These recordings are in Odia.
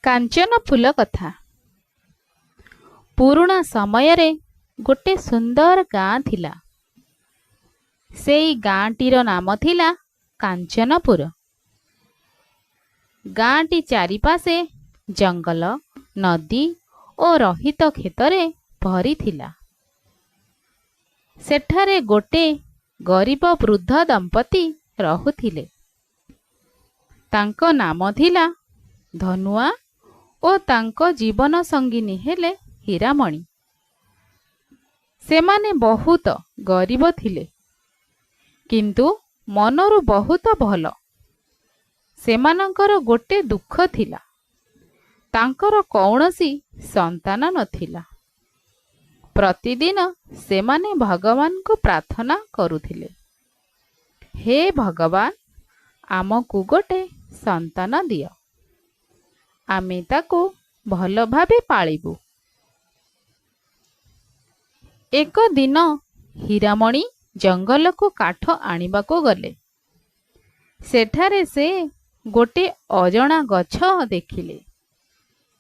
କାଞ୍ଚନ ଫୁଲ କଥା। ପୁରୁଣା ସମୟରେ ଗୋଟେ ସୁନ୍ଦର ଗାଁ ଥିଲା। ସେଇ ଗାଁଟିର ନାମ ଥିଲା କାଞ୍ଚନପୁର। ଗାଁଟି ଚାରିପାଶେ ଜଙ୍ଗଲ, ନଦୀ ଓ ରହିତ କ୍ଷେତରେ ଭରିଥିଲା। ସେଠାରେ ଗୋଟେ ଗରିବ ବୃଦ୍ଧ ଦମ୍ପତି ରହୁଥିଲେ। ତାଙ୍କ ନାମ ଥିଲା ଧନୁଆ ଓ ତାଙ୍କ ଜୀବନ ସଙ୍ଗିନୀ ହେଲେ ହୀରାମଣି। ସେମାନେ ବହୁତ ଗରିବ ଥିଲେ, କିନ୍ତୁ ମନରୁ ବହୁତ ଭଲ। ସେମାନଙ୍କର ଗୋଟେ ଦୁଃଖ ଥିଲା, ତାଙ୍କର କୌଣସି ସନ୍ତାନ ନଥିଲା। ପ୍ରତିଦିନ ସେମାନେ ଭଗବାନଙ୍କୁ ପ୍ରାର୍ଥନା କରୁଥିଲେ, ହେ ଭଗବାନ, ଆମକୁ ଗୋଟେ ସନ୍ତାନ ଦିଅ, ଆମେ ତାକୁ ଭଲ ଭାବେ ପାଳିବୁ। ଏକ ଦିନ ହୀରାମଣି ଜଙ୍ଗଲକୁ କାଠ ଆଣିବାକୁ ଗଲେ। ସେଠାରେ ସେ ଗୋଟେ ଅଜଣା ଗଛ ଦେଖିଲେ।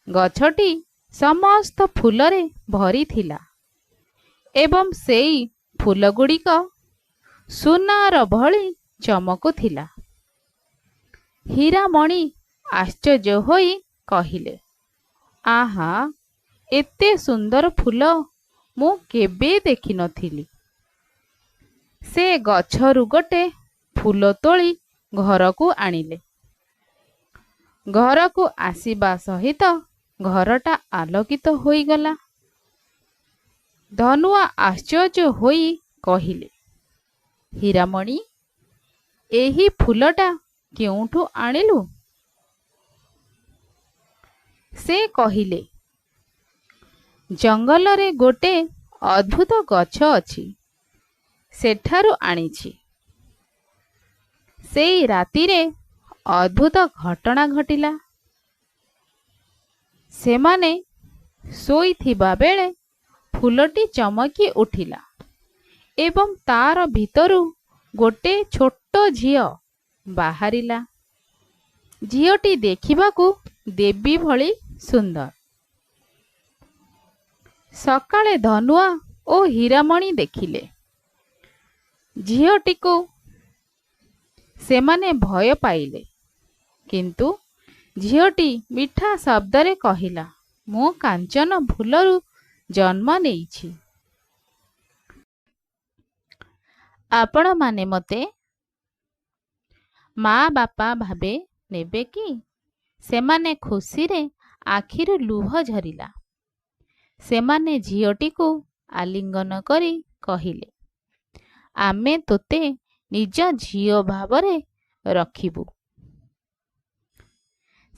ଗଛଟି ସମସ୍ତ ଫୁଲରେ ଭରିଥିଲା ଏବଂ ସେଇ ଫୁଲଗୁଡ଼ିକ ସୁନାର ଭଳି ଚମକୁଥିଲା। ହୀରାମଣି ଆଶ୍ଚର୍ଯ୍ୟ ହୋଇ କହିଲେ, ଆହା, ଏତେ ସୁନ୍ଦର ଫୁଲ ମୁଁ କେବେ ଦେଖିନଥିଲି। ସେ ଗଛରୁ ଗୋଟେ ଫୁଲ ତୋଳି ଘରକୁ ଆଣିଲେ। ଘରକୁ ଆସିବା ସହିତ ଘରଟା ଆଲୋକିତ ହୋଇଗଲା। ଧନୁଆ ଆଶ୍ଚର୍ଯ୍ୟ ହୋଇ କହିଲେ, ହୀରାମଣି, ଏହି ଫୁଲଟା କେଉଁଠୁ ଆଣିଲୁ? ସେ କହିଲେ, ଜଙ୍ଗଲରେ ଗୋଟେ ଅଦ୍ଭୁତ ଗଛ ଅଛି, ସେଠାରୁ ଆଣିଛି। ସେଇ ରାତିରେ ଅଦ୍ଭୁତ ଘଟଣା ଘଟିଲା। ସେମାନେ ଶୋଇଥିବା ବେଳେ ଫୁଲଟି ଚମକି ଉଠିଲା ଏବଂ ତାର ଭିତରୁ ଗୋଟେ ଛୋଟ ଝିଅ ବାହାରିଲା। ଝିଅଟି ଦେଖିବାକୁ ଦେବୀ ଭଳି ସୁନ୍ଦର। ସକାଳେ ଧନୁଆ ଓ ହୀରାମଣି ଦେଖିଲେ ଝିଅଟିକୁ। ସେମାନେ ଭୟ ପାଇଲେ, କିନ୍ତୁ ଝିଅଟି ମିଠା ଶବ୍ଦରେ କହିଲା, ମୁଁ କାଞ୍ଚନ ଫୁଲରୁ ଜନ୍ମ ନେଇଛି। ଆପଣମାନେ ମୋତେ ମା ବାପା ଭାବେ ନେବେ କି? ସେମାନେ ଖୁସିରେ ଆଖିରୁ ଲୁହ ଝରିଲା। ସେମାନେ ଝିଅଟିକୁ ଆଲିଙ୍ଗନ କରି କହିଲେ, ଆମେ ତୋତେ ନିଜ ଝିଅ ଭାବରେ ରଖିବୁ।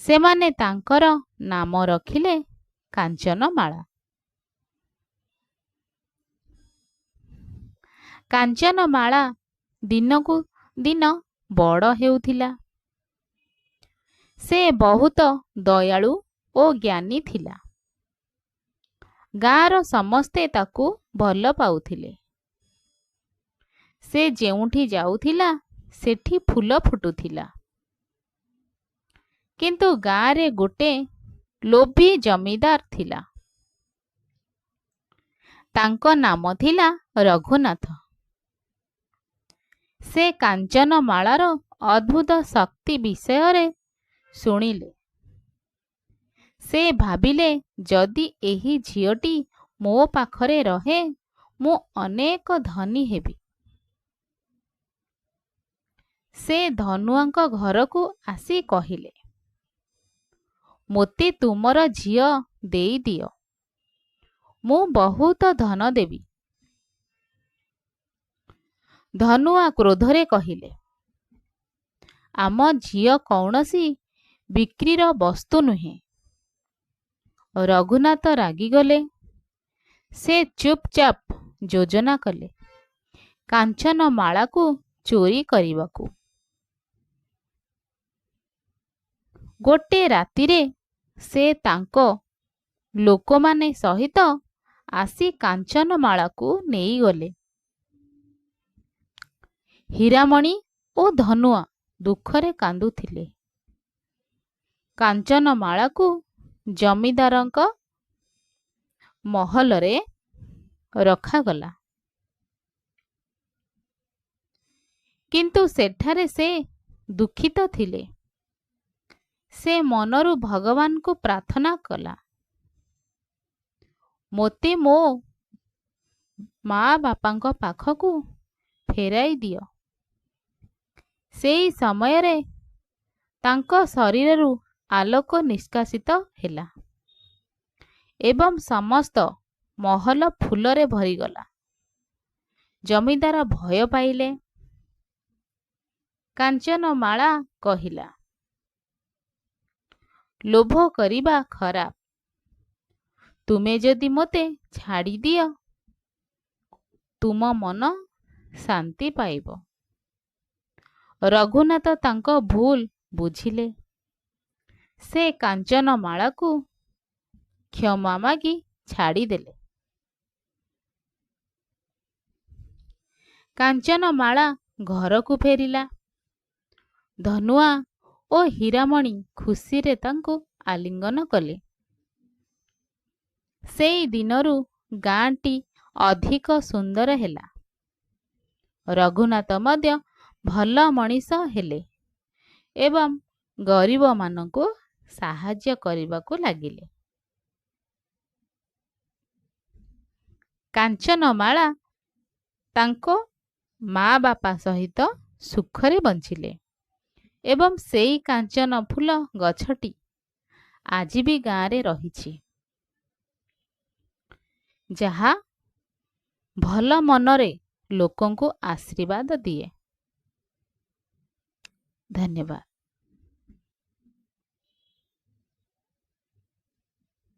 ସେମାନେ ତାଙ୍କର ନାମ ରଖିଲେ କାଞ୍ଚନମାଳା। କାଞ୍ଚନମାଳା ଦିନକୁ ଦିନ ବଡ଼ ହେଉଥିଲା। ସେ ବହୁତ ଦୟାଳୁ ଓ ଜ୍ଞାନୀ ଥିଲା। ଗାଁର ସମସ୍ତେ ତାକୁ ଭଲ ପାଉଥିଲେ। ସେ ଯେଉଁଠି ଯାଉଥିଲା ସେଠି ଫୁଲ ଫୁଟୁଥିଲା। କିନ୍ତୁ ଗାଁରେ ଗୋଟେ ଲୋଭୀ ଜମିଦାର ଥିଲା। ତାଙ୍କ ନାମ ଥିଲା ରଘୁନାଥ। ସେ କାଞ୍ଚନମାଳାର ଅଦ୍ଭୁତ ଶକ୍ତି ବିଷୟରେ ଶୁଣିଲେ। ସେ ଭାବିଲେ, ଯଦି ଏହି ଝିଅଟି ମୋ ପାଖରେ ରହେ, ମୁଁ ଅନେକ ଧନୀ ହେବି। ସେ ଧନୁଆଙ୍କ ଘରକୁ ଆସି କହିଲେ, ମୋତେ ତୁମର ଝିଅ ଦେଇଦିଅ, ମୁଁ ବହୁତ ଧନ ଦେବି। ଧନୁଆ କ୍ରୋଧରେ କହିଲେ, ଆମ ଝିଅ କୌଣସି ବିକ୍ରିର ବସ୍ତୁ ନୁହେଁ। ରଘୁନାଥ ରାଗିଗଲେ। ସେ ଚୁପଚାପ ଯୋଜନା କଲେ କାଞ୍ଚନମାଳାକୁ ଚୋରି କରିବାକୁ। ଗୋଟେ ରାତିରେ ସେ ତାଙ୍କ ଲୋକମାନେ ସହିତ ଆସି କାଞ୍ଚନମାଳାକୁ ନେଇଗଲେ। ହୀରାମଣି ଓ ଧନୁଆ ଦୁଃଖରେ କାନ୍ଦୁଥିଲେ। କାଞ୍ଚନମାଳାକୁ ଜମିଦାରଙ୍କ ମହଲରେ ରଖାଗଲା। କିନ୍ତୁ ସେଠାରେ ସେ ଦୁଃଖିତ ଥିଲେ। ସେ ମନରୁ ଭଗବାନଙ୍କୁ ପ୍ରାର୍ଥନା କଲା, ମୋତେ ମୋ ମା ବାପାଙ୍କ ପାଖକୁ ଫେରାଇ ଦିଅ। ସେହି ସମୟରେ ତାଙ୍କ ଶରୀରରୁ ଆଲୋକ ନିଷ୍କାସିତ ହେଲା ଏବଂ ସମସ୍ତ ମହଲ ଫୁଲରେ ଭରିଗଲା। ଜମିଦାର ଭୟ ପାଇଲେ। କାଞ୍ଚନମାଳା କହିଲା, ଲୋଭ କରିବା ଖରାପ। ତୁମେ ଯଦି ମୋତେ ଛାଡ଼ିଦିଅ, ତୁମ ମନ ଶାନ୍ତି ପାଇବ। ରଘୁନାଥ ତାଙ୍କ ଭୁଲ ବୁଝିଲେ। ସେ କାଞ୍ଚନମାଳାକୁ କ୍ଷମା ମାଗି ଛାଡ଼ିଦେଲେ। କାଞ୍ଚନମାଳା ଘରକୁ ଫେରିଲା। ଧନୁଆ ଓ ହୀରାମଣି ଖୁସିରେ ତାଙ୍କୁ ଆଲିଙ୍ଗନ କଲେ। ସେହି ଦିନରୁ ଗାଁଟି ଅଧିକ ସୁନ୍ଦର ହେଲା। ରଘୁନାଥ ମଧ୍ୟ ଭଲ ମଣିଷ ହେଲେ ଏବଂ ଗରିବମାନଙ୍କୁ ସାହାଯ୍ୟ କରିବାକୁ ଲାଗିଲେ। କାଞ୍ଚନମାଳା ତାଙ୍କ ମା ବାପା ସହିତ ସୁଖରେ ବଞ୍ଚିଲେ ଏବଂ ସେହି କାଞ୍ଚନ ଫୁଲ ଗଛଟି ଆଜି ବି ଗାଁରେ ରହିଛି, ଯାହା ଭଲ ମନରେ ଲୋକଙ୍କୁ ଆଶୀର୍ବାଦ ଦିଏ। ଧନ୍ୟବାଦ।